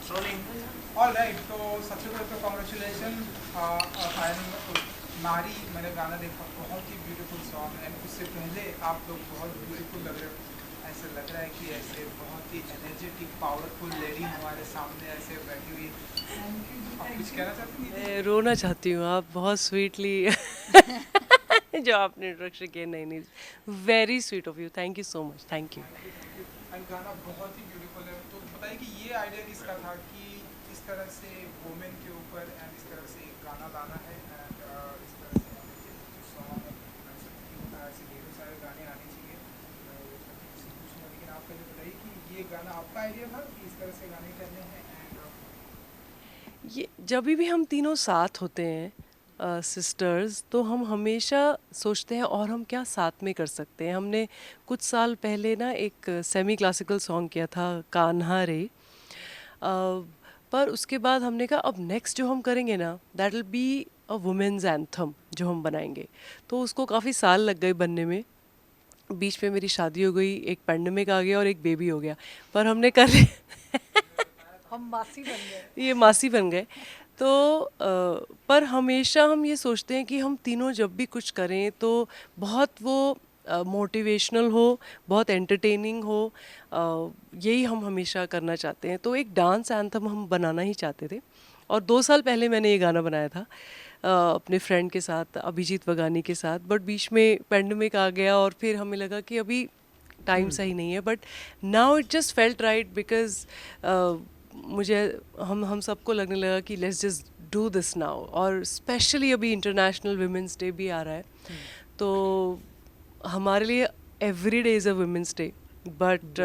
All right, तो सबसे पहले तो कॉन्ग्रेचुलेशन। नारी मैंने गाना देखा, बहुत ही ब्यूटीफुल सॉन्ग है। उससे पहले आप लोग बहुत ब्यूटीफुल लग रहे हो। ऐसे लग रहा है कि ऐसे बहुत ही एनर्जेटिक पावरफुल लेडी हमारे सामने ऐसे बैठी हुई। आप कुछ कहना चाहती हैं? मैं रोना चाहती हूँ, आप बहुत स्वीटली जो आपने इंट्रोडक्शन किया, नहीं नहीं, very sweet of you, thank you so much, thank you. And गाना बहुत ही ब्यूटीफुल है। तो बताइए कि ये आइडिया किसका था कि इस तरह से वुमेन के ऊपर एंड इस तरह से एक गाना लाना है एंड इस तरह से जो सॉन्ग है ऐसे ढेरों सारे गाने आने चाहिए। मैं वो सब किसी से पूछूंगा, लेकिन आप पहले बताइए कि ये गाना आपका आइडिया था कि इस तरह से गाने करने हैं एंड ये जब भी हम तीनों साथ होते हैं सिस्टर्स, तो हम हमेशा सोचते हैं और हम क्या साथ में कर सकते हैं। हमने कुछ साल पहले ना एक सेमी क्लासिकल सॉन्ग किया था, कान्हा रे। पर उसके बाद हमने कहा अब नेक्स्ट जो हम करेंगे ना, that will be a women's anthem जो हम बनाएंगे। तो उसको काफ़ी साल लग गए बनने में। बीच में मेरी शादी हो गई, एक पैंडेमिक आ गया और एक बेबी हो गया, पर हमने कर हम मासी बन गए। ये मासी बन गए। तो पर हमेशा हम ये सोचते हैं कि हम तीनों जब भी कुछ करें तो बहुत वो मोटिवेशनल हो, बहुत एंटरटेनिंग हो। यही हम हमेशा करना चाहते हैं। तो एक डांस एंथम हम बनाना ही चाहते थे। और 2 साल पहले मैंने ये गाना बनाया था अपने फ्रेंड के साथ, अभिजीत वगानी के साथ। बट बीच में पेंडेमिक आ गया और फिर हमें लगा कि अभी टाइम सही नहीं है। But now it just felt right because मुझे हम सबको लगने लगा कि let's just do this now. और स्पेशली अभी इंटरनेशनल वुमेंस डे भी आ रहा है, तो हमारे लिए every day is a women's day. But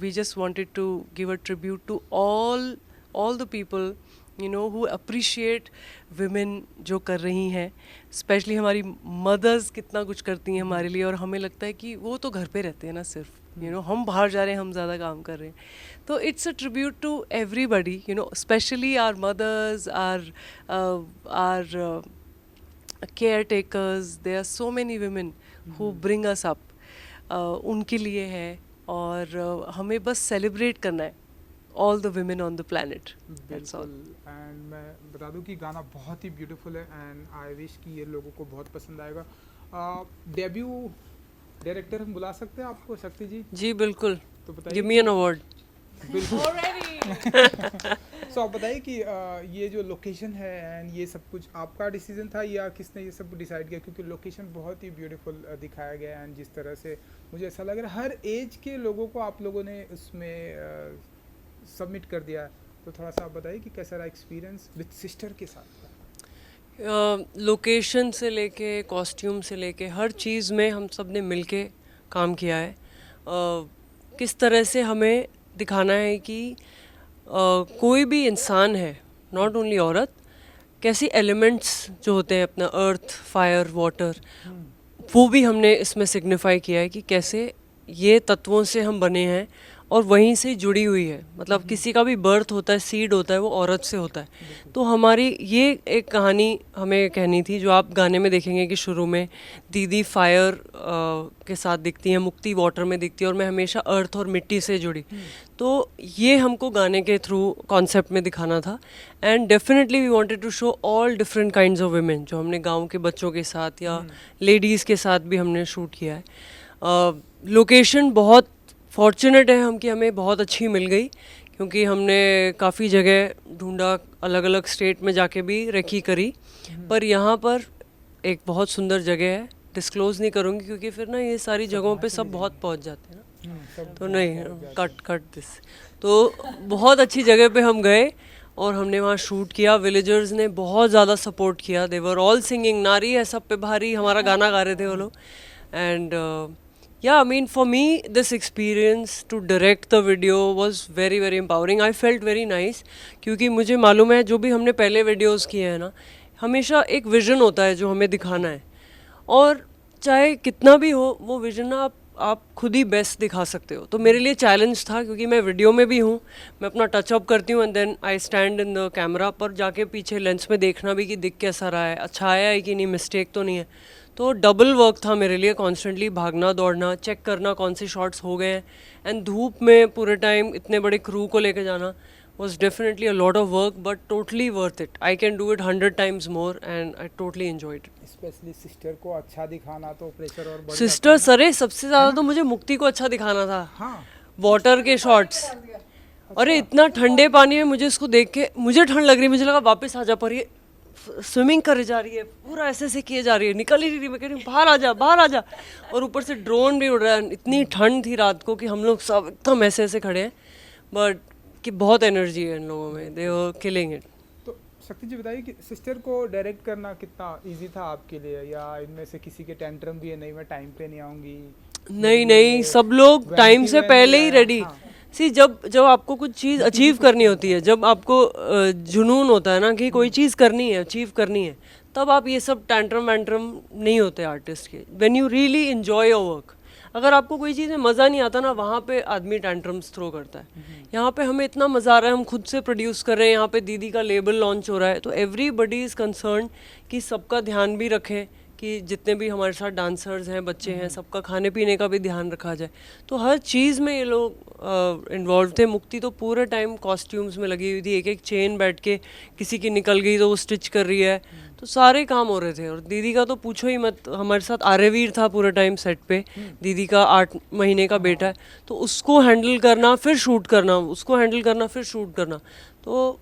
we just wanted to give a tribute to all the people you know who appreciate women जो कर रही हैं। स्पेशली हमारी मदर्स कितना कुछ करती हैं हमारे लिए, और हमें लगता है कि वो तो घर पे रहते हैं ना, सिर्फ यू नो हम बाहर जा रहे हैं, हम ज़्यादा काम कर रहे हैं। तो it's a tribute to everybody, you know, specially our mothers, our caretakers. There are so many women who bring us up. उनके लिए है। और हमें बस सेलिब्रेट करना है all the women on the planet. That's all. बिल्कुल। एंड मैं बता दूं कि गाना बहुत ही ब्यूटीफुल है एंड आई विश कि ये लोगों को बहुत पसंद आएगा। डेब्यू डायरेक्टर हम बुला सकते हैं आपको, शक्ति जी? जी बिल्कुल, तो बताइए। Give me an award. बिल्कुल। Already. सो आप बताइए कि ये जो लोकेशन है एंड ये सब कुछ आपका डिसीजन था या किसने ये सब डिसाइड किया? क्योंकि लोकेशन बहुत ही ब्यूटीफुल दिखाया गया है एंड जिस तरह से मुझे ऐसा लग रहा है हर एज के लोगों को आप लोगों ने उसमें सबमिट कर दिया है। तो थोड़ा सा आप बताइए कि कैसा रहा एक्सपीरियंस विद सिस्टर के साथ? लोकेशन से लेके कॉस्ट्यूम से लेके हर चीज़ में हम सब ने मिल के काम किया है। किस तरह से हमें दिखाना है कि कोई भी इंसान है, नॉट ओनली औरत, कैसी एलिमेंट्स जो होते हैं अपना अर्थ, फायर, वाटर, वो भी हमने इसमें सिग्निफाई किया है कि कैसे ये तत्वों से हम बने हैं और वहीं से जुड़ी हुई है। मतलब किसी का भी बर्थ होता है, सीड होता है, वो औरत से होता है। तो हमारी ये एक कहानी हमें कहनी थी, जो आप गाने में देखेंगे कि शुरू में दीदी फायर के साथ दिखती हैं, मुक्ति वाटर में दिखती है, और मैं हमेशा अर्थ और मिट्टी से जुड़ी। तो ये हमको गाने के थ्रू कॉन्सेप्ट में दिखाना था। And definitely we wanted to show all different kinds of women, जो हमने गाँव के बच्चों के साथ या लेडीज़ के साथ भी हमने शूट किया है। लोकेशन बहुत फॉर्चुनेट है हम कि हमें बहुत अच्छी मिल गई, क्योंकि हमने काफ़ी जगह ढूंढा, अलग अलग स्टेट में जाके भी रेकी करी, पर यहाँ पर एक बहुत सुंदर जगह है। डिस्क्लोज़ नहीं करूँगी क्योंकि फिर ना ये सारी जगहों पे सब बहुत पहुँच जाते हैं ना, तो नहीं, कट दिस। तो बहुत अच्छी जगह पे हम गए और हमने वहाँ शूट किया। विलेजर्स ने बहुत ज़्यादा सपोर्ट किया, दे वर ऑल सिंगिंग, नारी है सब पे भारी, हमारा गाना गा रहे थे वो लोग। And yeah, I mean, for me, this experience to direct the video was very, very empowering. I felt very nice, क्योंकि मुझे मालूम है जो भी हमने पहले वीडियोस किए हैं ना, हमेशा एक विजन होता है जो हमें दिखाना है, और चाहे कितना भी हो वो विजन ना आप खुद ही बेस्ट दिखा सकते हो। तो मेरे लिए चैलेंज था, क्योंकि मैं वीडियो में भी हूँ, मैं अपना टचअप करती हूँ and then I stand in the camera, पर जाके पीछे लेंस में देखना भी कि दिख कैसा रहा है, अच्छा आया है कि नहीं, मिस्टेक तो नहीं है। तो डबल वर्क था मेरे लिए, कॉन्स्टेंटली भागना दौड़ना, चेक करना कौन से शॉट्स हो गए हैं, एंड धूप में पूरे टाइम इतने बड़े क्रू को लेके जाना was definitely a lot of work, but totally worth it. I can do it 100 times more, and I totally enjoyed it. Specially sister को अच्छा दिखाना तो प्रेशर और बढ़ सिस्टर जाता है सरे सबसे ज़्यादा तो मुझे मुक्ति को अच्छा दिखाना था. ना। हाँ वाटर के शॉट्स. अरे इतना ठंडे पानी में मुझे इसको देख के मुझे ठंड लग रही है, मुझे लगा वापस आ जा, पर ये स्विमिंग करे जा रही है, पूरा ऐसे ऐसे किए जा रही है, निकल ही नहीं रही. मैं कह रही हूँ बाहर आ जा, बाहर आ जा. और ऊपर से ड्रोन भी उड़ रहा है. इतनी ठंड थी रात को कि हम लोग सब एकदम ऐसे ऐसे खड़े हैं, बट कि बहुत एनर्जी है इन लोगों में. दे वर किलिंग इट. तो शक्ति जी बताइए कि सिस्टर को डायरेक्ट करना कितना इजी था आपके लिए, या इनमें से किसी के टेंट्रम भी है, नहीं मैं टाइम पे नहीं आऊँगी? नहीं नहीं, सब लोग टाइम से पहले ही रेडी. हाँ। सी जब जब आपको कुछ चीज़ अचीव करनी होती है, जब आपको जुनून होता है ना कि कोई चीज़ करनी है, अचीव करनी है, तब आप ये सब टैंट्रम वैंट्रम नहीं होते आर्टिस्ट के. When you really enjoy your work. अगर आपको कोई चीज़ में मज़ा नहीं आता ना, वहाँ पे आदमी टैंट्रम्स थ्रो करता है. यहाँ पे हमें इतना मज़ा आ रहा है, हम खुद से प्रोड्यूस कर रहे हैं, यहाँ पे दीदी का लेबल लॉन्च हो रहा है, तो एवरीबडी इज़ कंसर्न कि सबका ध्यान भी रखें, कि जितने भी हमारे साथ डांसर्स हैं, बच्चे हैं, सबका खाने पीने का भी ध्यान रखा जाए. तो हर चीज़ में ये लोग इन्वॉल्व थे. मुक्ति तो पूरे टाइम कॉस्ट्यूम्स में लगी हुई थी, एक एक चेन बैठ के, किसी की निकल गई तो वो स्टिच कर रही है, तो सारे काम हो रहे थे. और दीदी का तो पूछो ही मत, हमारे साथ आर्यवीर था पूरे टाइम सेट पे. दीदी का 8 महीने का बेटा है, तो उसको हैंडल करना, फिर शूट करना, उसको हैंडल करना, फिर शूट करना. तो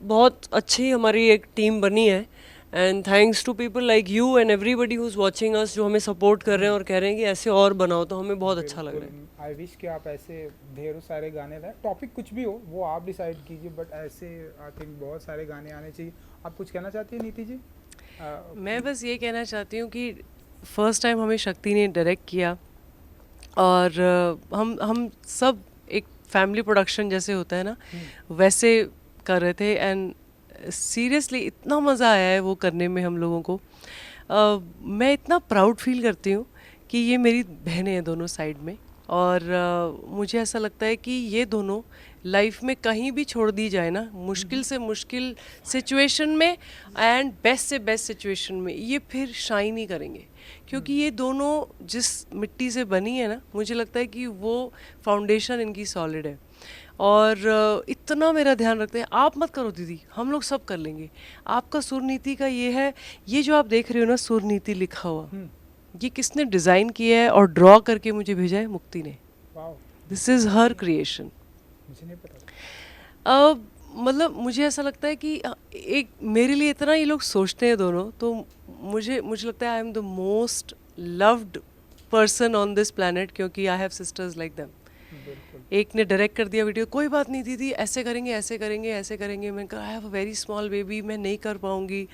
बहुत अच्छी हमारी एक टीम बनी है. And thanks to people like you and everybody who is watching us, जो हमें सपोर्ट कर रहे हैं और कह रहे हैं कि ऐसे और बनाओ, तो हमें बहुत अच्छा लग रहा है. आई विश कि आप ऐसे ढेरों सारे गाने लाए. टॉपिक कुछ भी हो वो आप डिसाइड कीजिए, बट ऐसे आई थिंक बहुत सारे गाने आने चाहिए. आप कुछ कहना चाहती हैं नीति जी? मैं बस ये कहना चाहती हूँ कि फर्स्ट टाइम हमें शक्ति ने डायरेक्ट किया, और हम सब एक फैमिली प्रोडक्शन जैसे होता है ना, वैसे कर रहे थे. एंड सीरियसली इतना मज़ा आया है वो करने में हम लोगों को. मैं इतना प्राउड फील करती हूँ कि ये मेरी बहनें हैं दोनों साइड में, और मुझे ऐसा लगता है कि ये दोनों लाइफ में कहीं भी छोड़ दी जाए ना, मुश्किल से मुश्किल सिचुएशन में एंड बेस्ट से बेस्ट सिचुएशन में, ये फिर शाइन ही करेंगे. क्योंकि ये दोनों जिस मिट्टी से बनी है ना, मुझे लगता है कि वो फाउंडेशन इनकी सॉलिड है. और इतना मेरा ध्यान रखते हैं. आप मत करो दीदी, हम लोग सब कर लेंगे. आपका सुर नीति का ये है, ये जो आप देख रहे हो ना सुर नीति लिखा हुआ, ये किसने डिज़ाइन किया है और ड्रॉ करके मुझे भेजा है? मुक्ति ने. This is her creation. मुझे नहीं पता. मतलब मुझे ऐसा लगता है कि एक मेरे लिए इतना ये लोग सोचते हैं दोनों, तो मुझे लगता है I am the most loved person on this planet, क्योंकि I have sisters like them. एक ने डायरेक्ट कर दिया वीडियो, कोई बात नहीं दीदी, ऐसे करेंगे ऐसे करेंगे ऐसे करेंगे. मैंने कहा I have a very small baby, मैं नहीं कर पाऊँगी.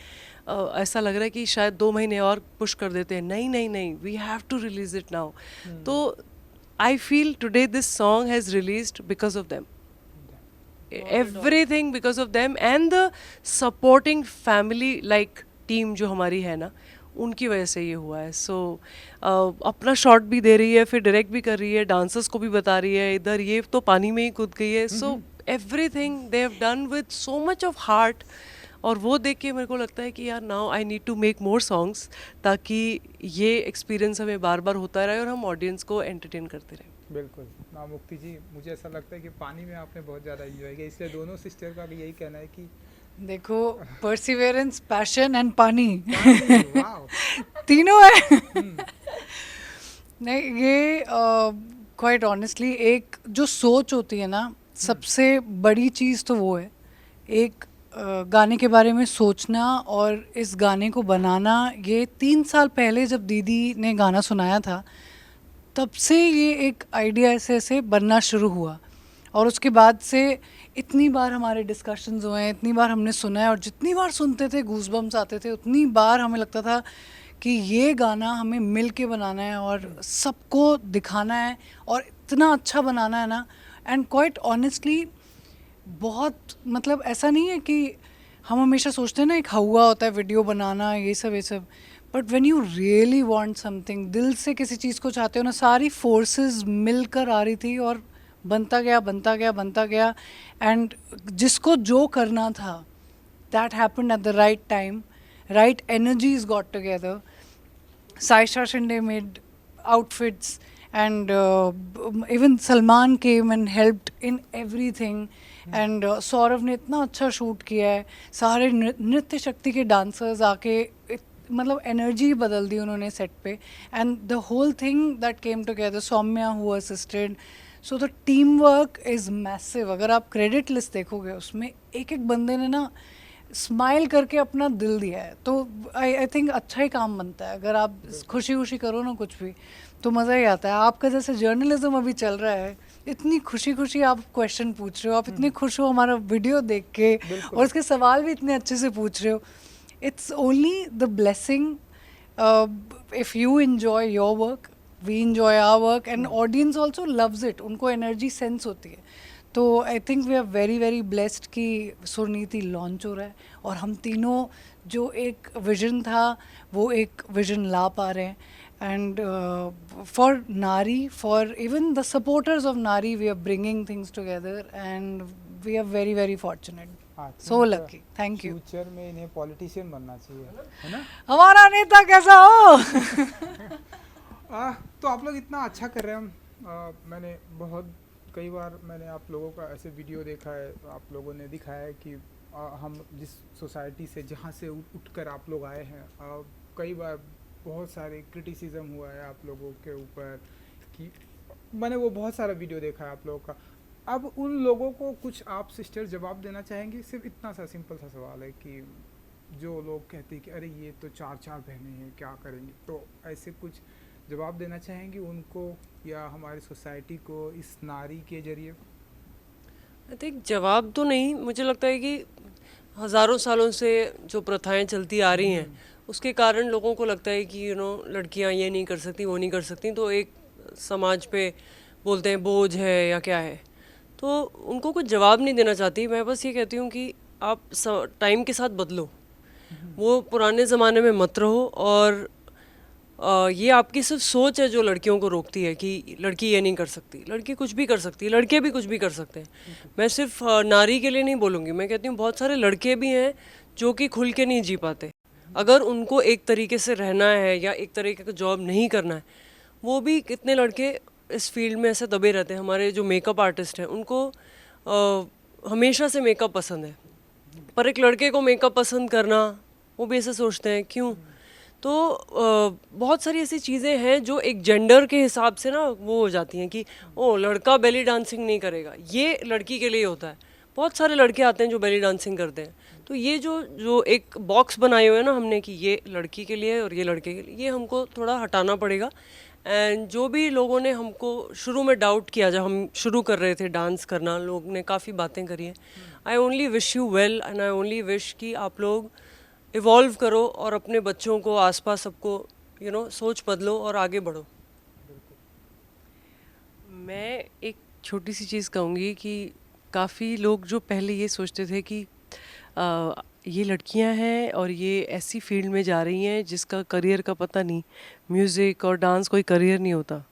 ऐसा लग रहा है कि शायद 2 महीने और पुश कर देते हैं. नहीं नहीं नहीं, we have to release it now. तो I feel today this song has released because of them. Everything because of them and the supporting family like team जो हमारी है ना, उनकी वजह से ये हुआ है. सो अपना शॉट भी दे रही है, फिर डायरेक्ट भी कर रही है, डांसर्स को भी बता रही है, इधर ये तो पानी में ही कूद गई है. So everything they have done with so much of heart. और वो देख के मेरे को लगता है कि यार now I need to make more songs, ताकि ये एक्सपीरियंस हमें बार बार होता रहे और हम ऑडियंस को एंटरटेन करते रहें. बिल्कुल ना मुक्ति जी, मुझे ऐसा लगता है कि पानी में आपने बहुत ज़्यादा एंजॉय किया, इसलिए दोनों सिस्टर का भी यही कहना है कि देखो, परसिवेरेंस, पैशन एंड पानी वाओ, तीनों है. नहीं, ये क्वाइट ऑनेस्टली एक जो सोच होती है ना, सबसे बड़ी चीज़ तो वो है. एक गाने के बारे में सोचना और इस गाने को बनाना. ये 3 साल पहले जब दीदी ने गाना सुनाया था, तब से ये एक आइडिया ऐसे ऐसे बनना शुरू हुआ. और उसके बाद से इतनी बार हमारे डिस्कशंस हुए हैं, इतनी बार हमने सुना है, और जितनी बार सुनते थे गूज़बम्स आते थे, उतनी बार हमें लगता था कि ये गाना हमें मिल के बनाना है और सबको दिखाना है और इतना अच्छा बनाना है ना. एंड क्वाइट ऑनेस्टली बहुत, मतलब ऐसा नहीं है कि हम हमेशा सोचते हैं ना एक हवा होता है वीडियो बनाना, ये सब. But when you really want something, दिल से किसी चीज़ को चाहते हो ना, सारी फोर्सेस मिलकर आ रही थी और बनता गया. एंड जिसको जो करना था, that happened at the right time. Right energies got together. Saisha Shinde made outfits and even Salman came and helped in everything. And Saurabh ने इतना अच्छा शूट किया है, सारे नृत्य शक्ति के डांसर्स आके मतलब एनर्जी बदल दी उन्होंने सेट पे, and the whole thing that came together, Soumya who assisted, so the team work is massive. अगर आप क्रेडिट लिस्ट देखोगे उसमें एक एक बंदे ने ना स्माइल करके अपना दिल दिया है, तो आई थिंक अच्छा ही काम बनता है. अगर आप खुशी खुशी करो ना कुछ भी तो मज़ा ही आता है. आपका जैसे जर्नलिज्म अभी चल रहा है, इतनी खुशी खुशी आप क्वेश्चन पूछ रहे हो, आप इतने खुश हो हमारा वीडियो देख के, और उसके सवाल भी इतने अच्छे से पूछ रहे हो. It's only the blessing if you enjoy your work, we enjoy our work, and audience also loves it. उनको एनर्जी सेंस होती है. तो I think we are very very blessed कि सुरनीति लॉन्च हो रहा है, और हम तीनों जो एक विजन था वो एक विजन ला पा रहे हैं. And for Naari, for even the supporters of Naari, we are bringing things together, and we are very very fortunate. So lucky. Thank you. Future में इन्हें पॉलिटिशियन बनना चाहिए, है ना? हमारा नेता कैसा हो? तो आप लोग इतना अच्छा कर रहे हैं. मैंने बहुत कई बार मैंने आप लोगों का ऐसे वीडियो देखा है, आप लोगों ने दिखाया है कि हम जिस सोसाइटी से जहाँ से उठकर आप लोग आए हैं, कई बार बहुत सारे क्रिटिसिज्म हुआ है आप लोगों के ऊपर, कि मैंने वो बहुत सारा वीडियो देखा है आप लोगों का. अब उन लोगों को कुछ आप सिस्टर जवाब देना चाहेंगे? सिर्फ इतना सा सिंपल सा सवाल है कि जो लोग कहते हैं कि अरे ये तो चार चार बहनें हैं, क्या करेंगे, तो ऐसे कुछ जवाब देना चाहेंगी उनको या हमारी सोसाइटी को इस नारी के जरिए? आई थिंक जवाब तो नहीं, मुझे लगता है कि हज़ारों सालों से जो प्रथाएं चलती आ रही हैं उसके कारण लोगों को लगता है कि लड़कियां ये नहीं कर सकती, वो नहीं कर सकती, तो एक समाज पे बोलते हैं बोझ है या क्या है. तो उनको कुछ जवाब नहीं देना चाहती. मैं बस ये कहती हूँ कि आप टाइम के साथ बदलो, वो पुराने ज़माने में मत रहो. और ये आपकी सिर्फ सोच है जो लड़कियों को रोकती है कि लड़की ये नहीं कर सकती. लड़की कुछ भी कर सकती है, लड़के भी कुछ भी कर सकते हैं. मैं सिर्फ नारी के लिए नहीं बोलूँगी, मैं कहती हूँ बहुत सारे लड़के भी हैं जो कि खुल के नहीं जी पाते. अगर उनको एक तरीके से रहना है या एक तरीके का जॉब नहीं करना है, वो भी कितने लड़के इस फील्ड में ऐसे दबे रहते हैं. हमारे जो मेकअप आर्टिस्ट हैं उनको हमेशा से मेकअप पसंद है, पर एक लड़के को मेकअप पसंद करना, वो भी ऐसे सोचते हैं क्यों. तो बहुत सारी ऐसी चीज़ें हैं जो एक जेंडर के हिसाब से ना वो हो जाती हैं कि ओ लड़का बेली डांसिंग नहीं करेगा, ये लड़की के लिए होता है. बहुत सारे लड़के आते हैं जो बेली डांसिंग करते हैं. तो ये जो जो एक बॉक्स बनाए हुए हैं ना हमने कि ये लड़की के लिए और ये लड़के के लिए, ये हमको थोड़ा हटाना पड़ेगा. एंड जो भी लोगों ने हमको शुरू में डाउट किया जब हम शुरू कर रहे थे डांस करना, लोग ने काफ़ी बातें करी हैं. I only wish you well, and I only wish कि आप लोग इवॉल्व करो और अपने बच्चों को, आसपास सबको सोच बदलो और आगे बढ़ो. मैं एक छोटी सी चीज़ कहूँगी कि काफ़ी लोग जो पहले ये सोचते थे कि ये लड़कियां हैं और ये ऐसी फील्ड में जा रही हैं जिसका करियर का पता नहीं, म्यूज़िक और डांस कोई करियर नहीं होता,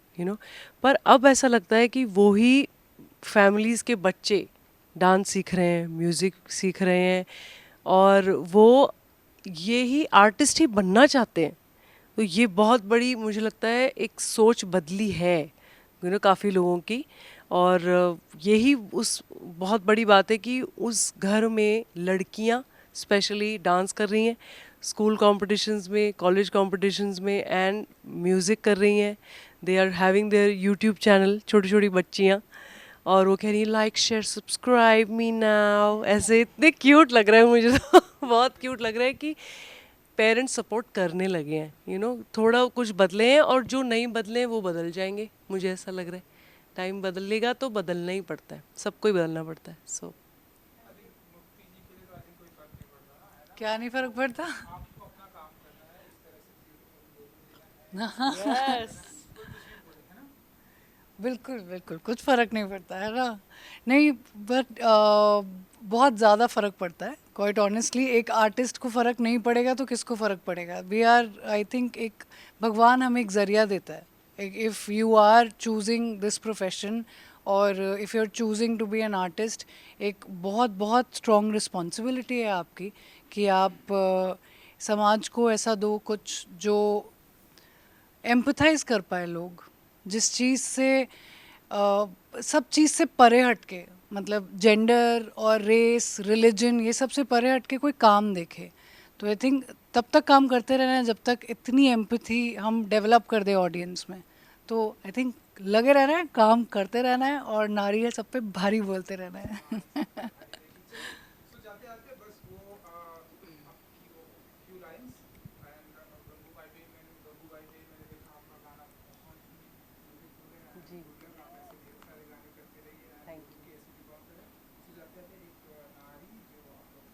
पर अब ऐसा लगता है कि वो ही फैमिलीज़ के बच्चे डांस सीख रहे हैं, म्यूज़िक सीख रहे हैं, और वो ये ही आर्टिस्ट ही बनना चाहते हैं. तो ये बहुत बड़ी मुझे लगता है एक सोच बदली है काफ़ी लोगों की. और यही उस बहुत बड़ी बात है कि उस घर में लड़कियां स्पेशली डांस कर रही हैं, स्कूल कॉम्पिटिशन्स में, कॉलेज कॉम्पिटिशन्स में, एंड म्यूज़िक कर रही हैं. They are having their YouTube channel, छोटी छोटी बच्चियाँ, और वो कह रही है like share subscribe me now. ऐसे इतने क्यूट लग रहा है मुझे तो बहुत क्यूट लग रहा है कि पेरेंट्स सपोर्ट करने लगे हैं. थोड़ा कुछ बदले हैं, और जो नहीं बदले हैं वो बदल जाएंगे. मुझे ऐसा लग रहा है टाइम बदलेगा तो बदलना ही पड़ता है, सबको ही बदलना पड़ता है. सो क्या नहीं फर्क पड़ता? बिल्कुल बिल्कुल, कुछ फ़र्क नहीं पड़ता है ना. नहीं, बट बहुत ज़्यादा फ़र्क पड़ता है. क्वाइट ऑनेस्टली एक आर्टिस्ट को फ़र्क नहीं पड़ेगा तो किसको फ़र्क पड़ेगा. वी आर, आई थिंक, एक भगवान हमें एक ज़रिया देता है. If you are choosing this profession और if you are choosing to be an artist, एक बहुत बहुत स्ट्रॉन्ग रिस्पॉन्सिबिलिटी है आपकी कि आप समाज को ऐसा दो कुछ जो एम्पथाइज कर पाए लोग, जिस चीज़ से सब चीज़ से परे हट के मतलब जेंडर और रेस रिलीजन ये सबसे परे हट के कोई काम देखे। तो आई थिंक तब तक काम करते रहना है जब तक इतनी एम्पैथी हम डेवलप कर दे ऑडियंस में। तो आई थिंक लगे रहना है, काम करते रहना है और नारी है सब पे भारी बोलते रहना है। सो जाते आते बस वो आपकी वो फ्यू लाइंस एंड गंगूबाई में मैंने देखा आपका गाना बहुत ही ब्यूटीफुल है जी। आप ऐसे ढेर सारे गाने करते रहिए Thank एंड उनकी ऐसी भी बहुत है। सो जाते आते एक नारी जो आप लोग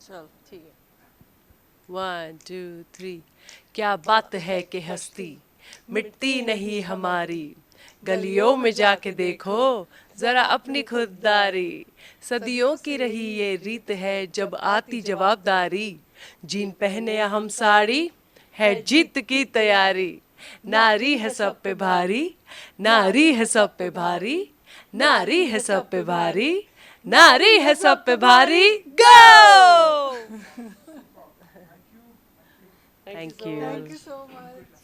चल ठीक है। 1 2 3 क्या बात है कि हस्ती मिटती नहीं हमारी, गलियों में जाके देखो जरा अपनी खुददारी, सदियों की रही ये रीत है जब आती जवाबदारी, जीन पहने या हम साड़ी है जीत की तैयारी, नारी है सब पे भारी, नारी है सब पे भारी, नारी है सब पे भारी, नारी है सब पे भारी, गो! Thank you. Thank you so much.